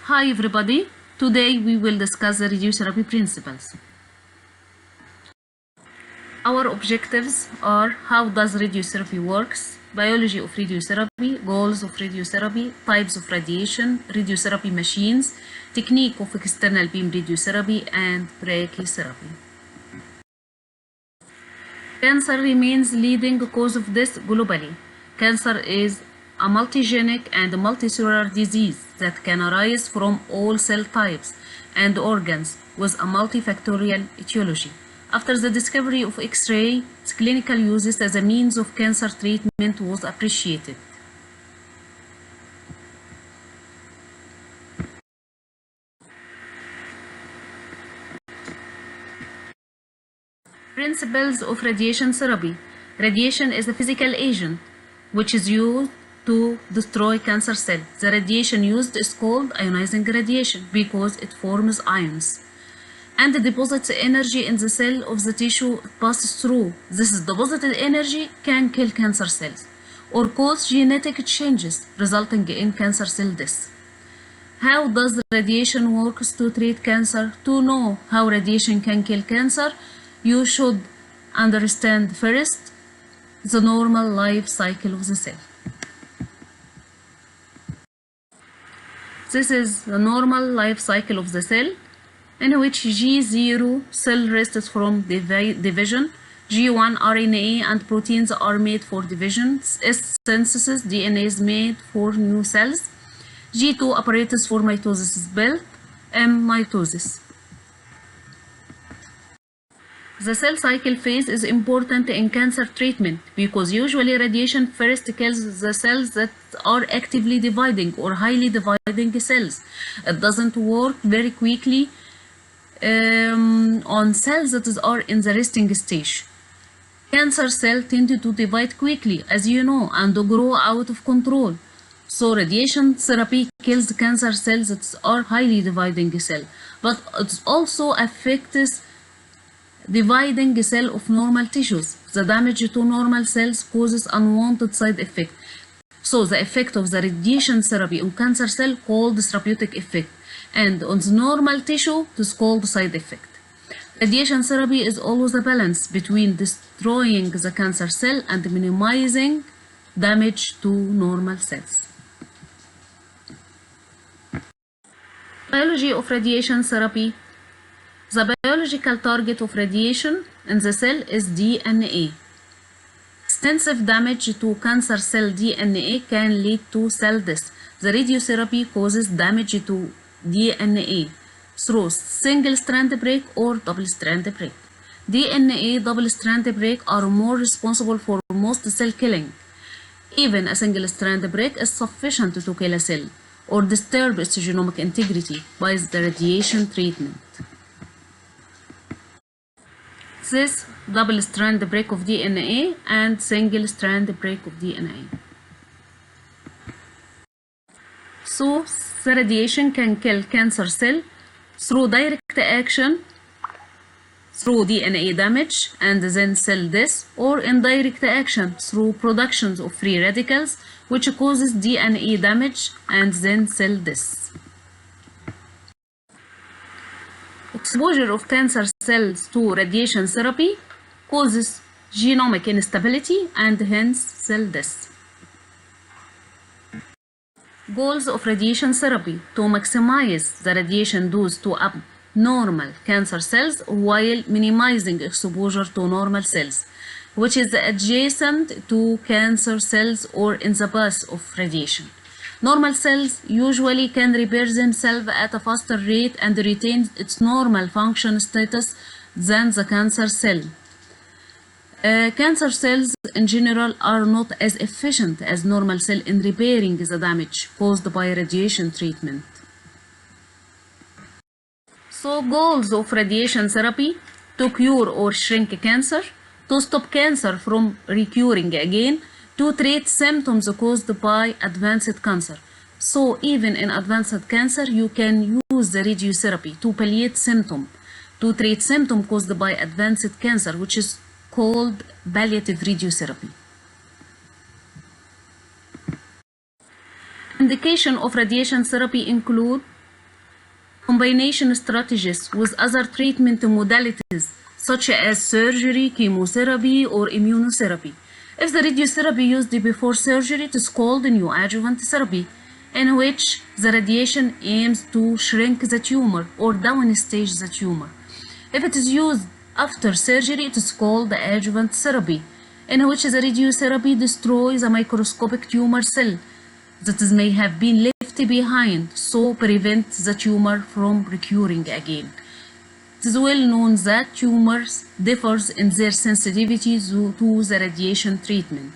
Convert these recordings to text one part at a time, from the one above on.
Hi everybody, today we will discuss the radiotherapy principles. Our objectives are how does radiotherapy works, biology of radiotherapy, goals of radiotherapy, types of radiation, radiotherapy machines, technique of external beam radiotherapy, and brachytherapy. Cancer remains leading cause of death globally. Cancer is a multigenic and multicellular disease that can arise from all cell types and organs with a multifactorial etiology. After the discovery of X-ray, its clinical uses as a means of cancer treatment was appreciated. Principles of radiation therapy. Radiation is a physical agent which is used to destroy cancer cells. The radiation used is called ionizing radiation because it forms ions and deposits energy in the cell of the tissue it passes through. This deposited energy can kill cancer cells or cause genetic changes resulting in cancer cell death. How does the radiation works to treat cancer? To know how radiation can kill cancer, you should understand first the normal life cycle of the cell. This is the normal life cycle of the cell, in which G0 cell rests from division, G1 RNA and proteins are made for division, S synthesis, DNA is made for new cells, G2 apparatus for mitosis is built, M mitosis. The cell cycle phase is important in cancer treatment because usually radiation first kills the cells that are actively dividing or highly dividing cells. It doesn't work very quickly on cells that are in the resting stage. Cancer cells tend to divide quickly, as you know, and grow out of control. So radiation therapy kills cancer cells that are highly dividing cells, but it also affects dividing cell of normal tissues. The damage to normal cells causes unwanted side effect. So the effect of the radiation therapy on cancer cell called therapeutic effect, and on the normal tissue it is called side effect. Radiation therapy is always a balance between destroying the cancer cell and minimizing damage to normal cells. Biology of radiation therapy. The biological target of radiation in the cell is DNA. Extensive damage to cancer cell DNA can lead to cell death. The radiotherapy causes damage to DNA through single-strand break or double-strand break. DNA double-strand break are more responsible for most cell killing. Even a single-strand break is sufficient to kill a cell or disturb its genomic integrity by the radiation treatment. This double-strand break of DNA and single-strand break of DNA. So the radiation can kill cancer cell through direct action, through DNA damage and then cell death, or indirect action through production of free radicals, which causes DNA damage and then cell death. Exposure of cancer cells to radiation therapy causes genomic instability and hence cell death. Goals of radiation therapy: to maximize the radiation dose to abnormal cancer cells while minimizing exposure to normal cells, which is adjacent to cancer cells or in the path of radiation. Normal cells usually can repair themselves at a faster rate and retain its normal function status than the cancer cell. Cancer cells in general are not as efficient as normal cells in repairing the damage caused by radiation treatment. So goals of radiation therapy: to cure or shrink cancer, to stop cancer from recurring again, to treat symptoms caused by advanced cancer. So even in advanced cancer, you can use the radiotherapy to palliate symptoms, to treat symptoms caused by advanced cancer, which is called palliative radiotherapy. Indication of radiation therapy include Combination strategies with other treatment modalities such as surgery, chemotherapy, or immunotherapy. If the radiotherapy used before surgery, it is called neoadjuvant therapy, in which the radiation aims to shrink the tumor or downstage the tumor. If it is used after surgery, it is called adjuvant therapy, in which the radiotherapy destroys a microscopic tumor cell that may have been left behind, so prevent the tumor from recurring again. It is well known that tumors differs in their sensitivity to the radiation treatment.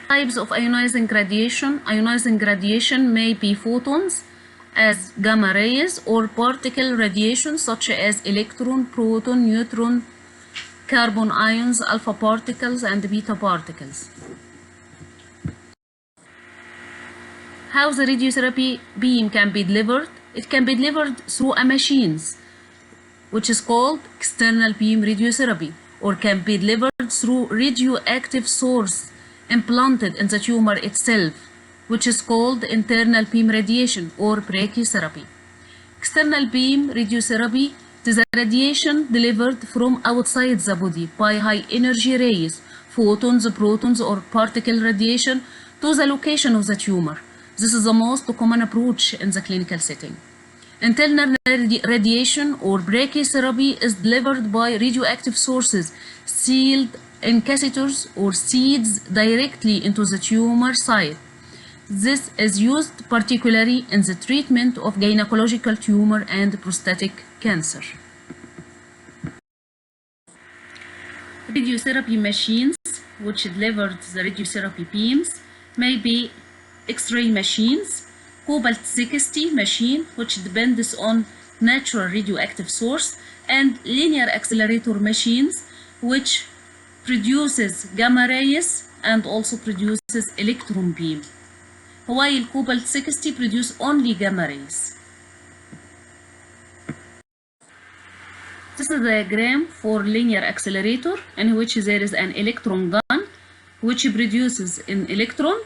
Types of ionizing radiation. Ionizing radiation may be photons as gamma rays or particle radiation such as electron, proton, neutron, carbon ions, alpha particles, and beta particles. How the radiotherapy beam can be delivered? It can be delivered through a machine, which is called external beam radiotherapy, or can be delivered through radioactive source implanted in the tumor itself, which is called internal beam radiation or brachytherapy. External beam radiotherapy is the radiation delivered from outside the body by high energy rays, photons, protons, or particle radiation to the location of the tumor. This is the most common approach in the clinical setting. Internal radiation or brachytherapy is delivered by radioactive sources sealed in catheters or seeds directly into the tumor site. This is used particularly in the treatment of gynecological tumor and prostatic cancer. Radiotherapy machines which delivered the radiotherapy beams may be X-ray machines, cobalt-60 machine which depends on natural radioactive source, and linear accelerator machines which produces gamma rays and also produces electron beam, while cobalt-60 produce only gamma rays. This is a diagram for linear accelerator in which there is an electron gun which produces an electron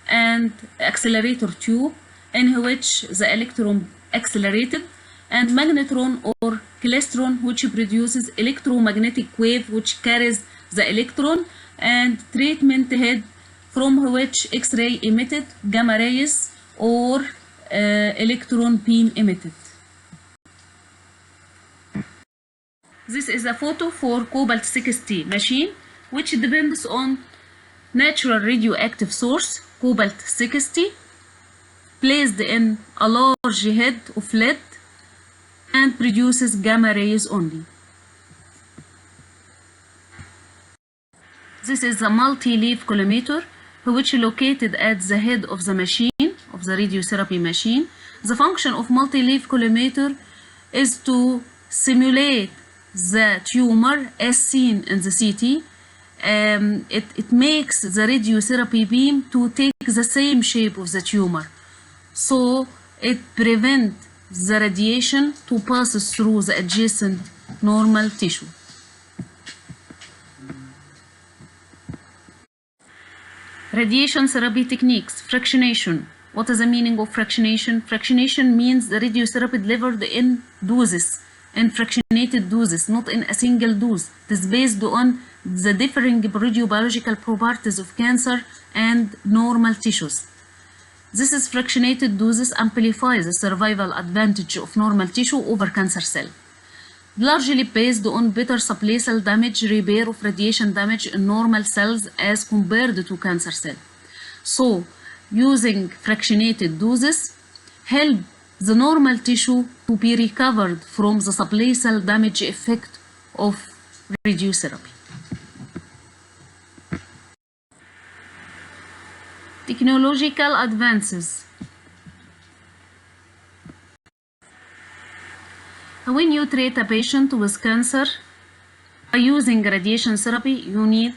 and accelerator tube in which the electron accelerated, and magnetron or klystron which produces electromagnetic wave which carries the electron, and treatment head from which X-ray emitted, gamma rays, or electron beam emitted. This is a photo for cobalt-60 machine which depends on natural radioactive source, cobalt-60, placed in a large head of lead and produces gamma rays only. This is a multi-leaf collimator which is located at the head of the machine, of the radiotherapy machine. The function of multi-leaf collimator is to simulate the tumor as seen in the CT. It makes the radiotherapy beam to take the same shape of the tumor, so it prevents the radiation to pass through the adjacent normal tissue. Radiation therapy techniques. Fractionation. What is the meaning of fractionation? Fractionation means the radiotherapy delivered in doses, in fractionated doses, not in a single dose. It is based on the differing radiobiological properties of cancer and normal tissues. This is fractionated doses amplifies the survival advantage of normal tissue over cancer cell, largely based on better supply cell damage repair of radiation damage in normal cells as compared to cancer cell. So, using fractionated doses help the normal tissue to be recovered from the supply cell damage effect of radiotherapy. Technological advances. When you treat a patient with cancer by using radiation therapy, you need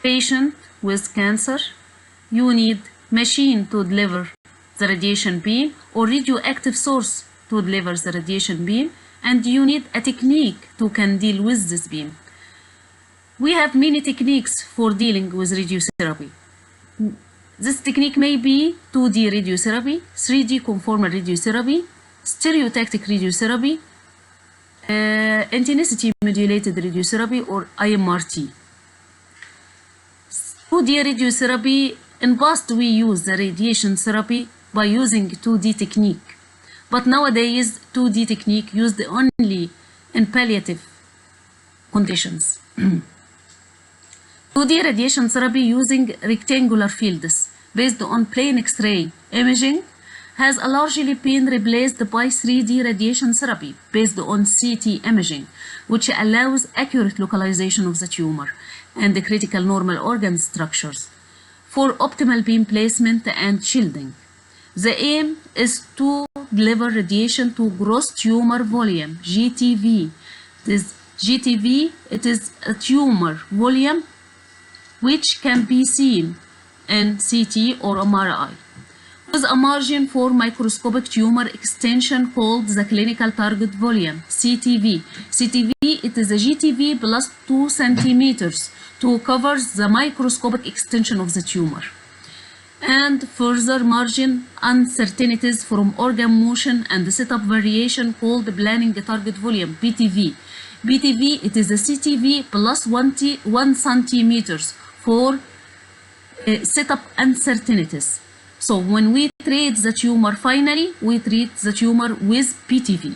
patient with cancer, you need machine to deliver the radiation beam or radioactive source to deliver the radiation beam, and you need a technique to can deal with this beam. We have many techniques for dealing with radiotherapy. This technique may be 2D radiotherapy, 3D conformal radiotherapy, stereotactic radiotherapy, intensity modulated radiotherapy, or IMRT. 2D radiotherapy, in past we used the radiation therapy by using 2D technique, but nowadays 2D technique used only in palliative conditions. 2D radiation therapy using rectangular fields based on plain X-ray imaging has largely been replaced by 3D radiation therapy based on CT imaging, which allows accurate localization of the tumor and the critical normal organ structures for optimal beam placement and shielding. The aim is to deliver radiation to gross tumor volume, GTV. This GTV, it is a tumor volume which can be seen in CT or MRI, with a margin for microscopic tumor extension called the clinical target volume, CTV. CTV, it is a GTV plus 2 centimeters to cover the microscopic extension of the tumor. And further margin uncertainties from organ motion and setup variation called planning target volume, BTV. BTV, it is a CTV plus 1 centimeters for setup uncertainties. So when we treat the tumor, finally, we treat the tumor with BTV.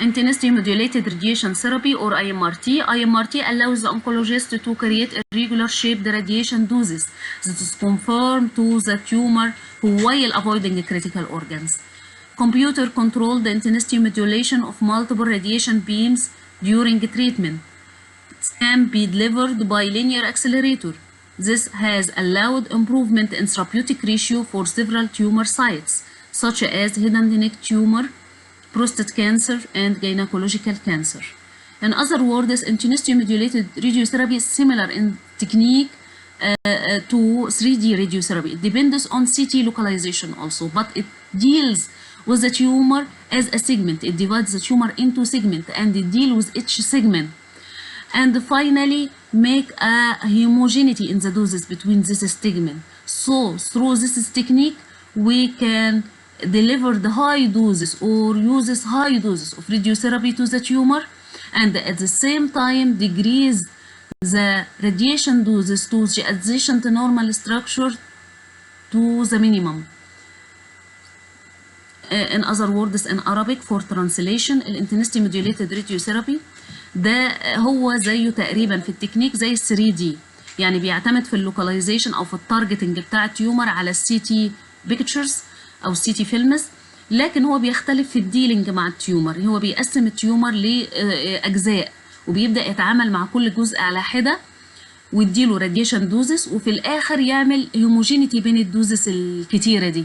Intensity modulated radiation therapy, or IMRT. IMRT allows the oncologist to create irregular shaped radiation doses that is conform to the tumor while avoiding critical organs. Computer controlled intensity modulation of multiple radiation beams during treatment can be delivered by linear accelerator. This has allowed improvement in therapeutic ratio for several tumor sites, such as head and neck tumor, prostate cancer, and gynecological cancer. In other words, intensity modulated radiotherapy is similar in technique to 3D radiotherapy. It depends on CT localization also, but it deals with the tumor as a segment. It divides the tumor into segments and it deals with each segment. And finally, make a homogeneity in the doses between this segment. So through this technique, we can deliver the high doses or uses high doses of radiotherapy to the tumor, and at the same time decrease the radiation doses to the adjacent normal structure to the minimum. In other words, in Arabic for translation, الانتنستي modulated radiotherapy ده هو زيه تقريبا في التكنيك زي ال 3D، يعني بيعتمد في اللوكاليزيشن او في التارجتنج بتاع التيومر على السي تي بيكتشرز او السي تي فيلمز، لكن هو بيختلف في الديلينج مع التيومر. هو بيقسم التيومر لاجزاء وبيبدا يتعامل مع كل جزء على حده ويديله راديشن دوزس، وفي الاخر يعمل هوموجينيتي بين الدوزس الكتيره دي،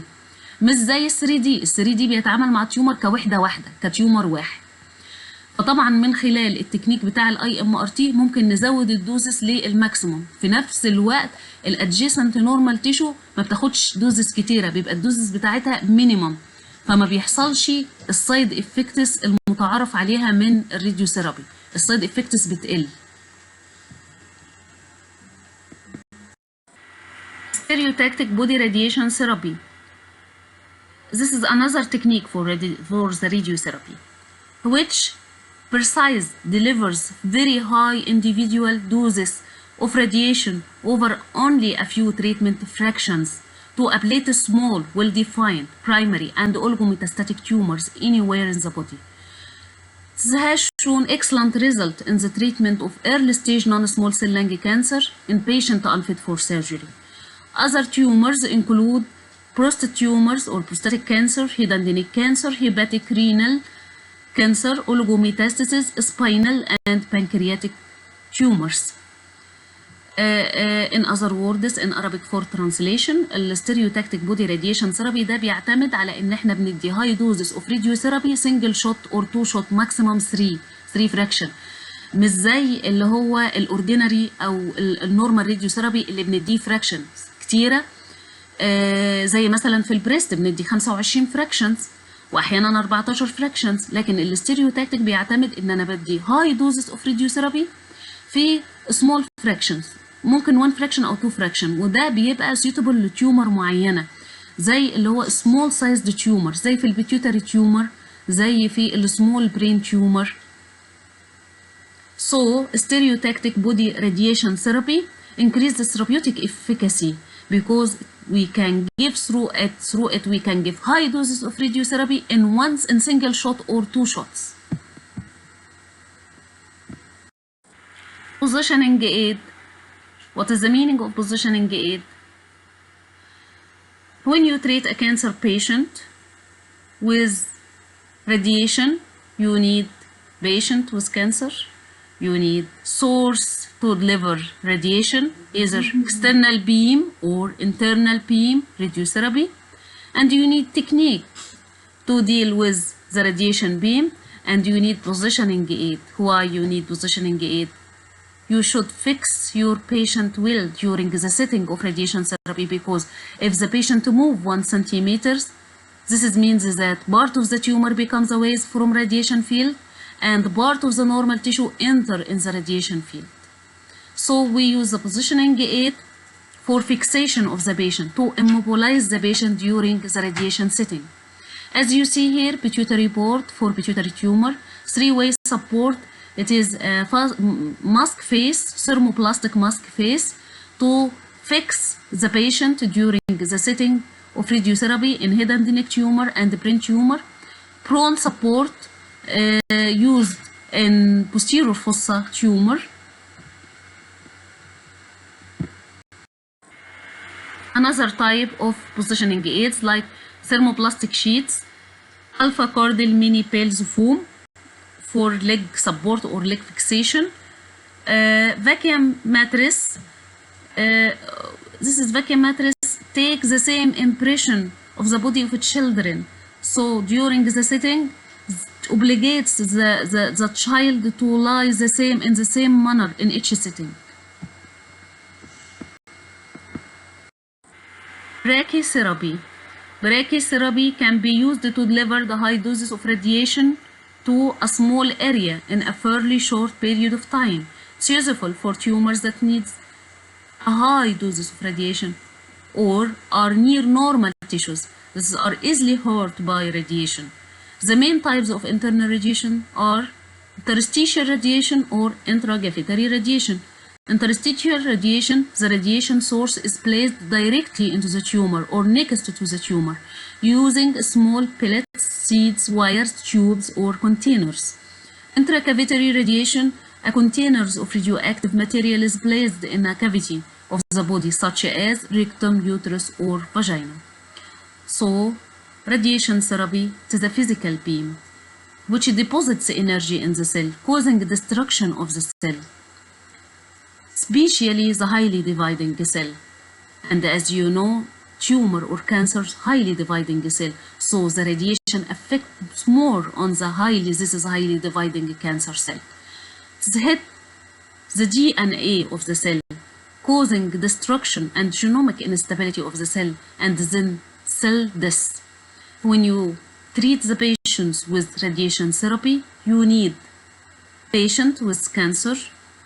مش زي ال 3D. ال 3D بيتعامل مع التيومر كوحده واحده، كتيومر واحد. فطبعا من خلال التكنيك بتاع الاي ام ار تي ممكن نزود الدوزس للماكسيموم، في نفس الوقت الادجيسنت نورمال تيشو ما بتاخدش دوزس كتيره، بيبقى الدوزس بتاعتها مينيمم، فما بيحصلش السايد افكتس المتعارف عليها من الراديوثيرابي، السايد افكتس بتقل. Stereotactic body radiation therapy. This is another technique for the radiotherapy, which precise delivers very high individual doses of radiation over only a few treatment fractions to ablate small, well-defined primary and oligometastatic tumors anywhere in the body. This has shown excellent result in the treatment of early-stage non-small cell lung cancer in patients unfit for surgery. Other tumors include prostate tumors or prostatic cancer, head and neck cancer, hepatic renal cancer, oligometastasis, spinal and pancreatic tumors. In other words, in Arabic for translation, الستيريوتاكتيك بودي راديشن ثيرابي ده بيعتمد على ان احنا بندي هاي دوزز اوف راديوثيرابي سنجل شوت اور تو شوت ماكسيمم 3 فراكشن، مش زي اللي هو الاوردينري او النورمال راديوثيرابي اللي بنديه فراكشن كتيره، زي مثلا في البريست بندي 25 فراكشنز واحيانا 14 فراكشنز، لكن الستيريوتاكتيك بيعتمد ان انا بدي هاي دوزز اوف راديوثيرابي في سمول فراكشنز ممكن 1 fraction أو 2 fraction، وده بيبقى suitable لتيومر معينة زي اللي هو small sized tumor، زي في البيتيوتري tumor، زي في السمول برين tumor. So stereotactic body radiation therapy increase the therapeutic efficacy because we can give through it we can give high doses of radiotherapy in single shot or 2 shots. Positioning aid. What is the meaning of positioning aid? When you treat a cancer patient with radiation, you need patient with cancer, you need source to deliver radiation, either external beam or internal beam radiotherapy, and you need technique to deal with the radiation beam, and you need positioning aid. Why you need positioning aid? You should fix your patient well during the setting of radiation therapy, because if the patient move 1 centimeters, this means that part of the tumor becomes away from radiation field and part of the normal tissue enter in the radiation field. So we use the positioning aid for fixation of the patient, to immobilize the patient during the radiation setting. As you see here, pituitary port for pituitary tumor, 3-way support. It is a mask face, thermoplastic mask face, to fix the patient during the setting of radiotherapy in head and neck tumor and brain tumor. Prone support used in posterior fossa tumor. Another type of positioning aids like thermoplastic sheets, alpha cordal mini pales foam for leg support or leg fixation, vacuum mattress. This is vacuum mattress take the same impression of the body of children, so during the setting obligates the child to lie in the same manner in each setting. Brachytherapy. Brachytherapy can be used to deliver the high doses of radiation to a small area in a fairly short period of time. It's useful for tumors that need a high doses of radiation or are near normal tissues that are easily hurt by radiation. The main types of internal radiation are interstitial radiation or intracavitary radiation. Interstitial radiation, the radiation source is placed directly into the tumor or next to the tumor using small pellets, seeds, wires, tubes, or containers. Intracavitary radiation, a containers of radioactive material is placed in a cavity of the body such as rectum, uterus, or vagina. So, radiation therapy is a physical beam which deposits energy in the cell, causing destruction of the cell, especially the highly dividing cell. And as you know, tumor or cancer highly dividing cell, so the radiation affects more on the highly dividing cancer cell. It hit the DNA of the cell, causing destruction and genomic instability of the cell, and then cell death. When you treat the patients with radiation therapy, you need patient with cancer,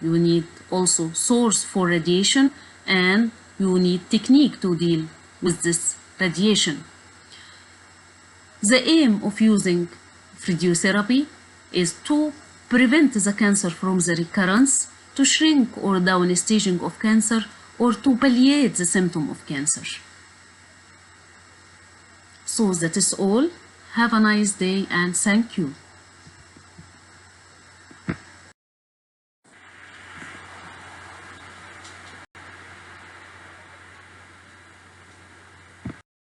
you need also source for radiation, and you need technique to deal with this radiation. The aim of using radiotherapy is to prevent the cancer from the recurrence, to shrink or down staging of cancer, or to palliate the symptom of cancer. So that is all. Have a nice day and thank you.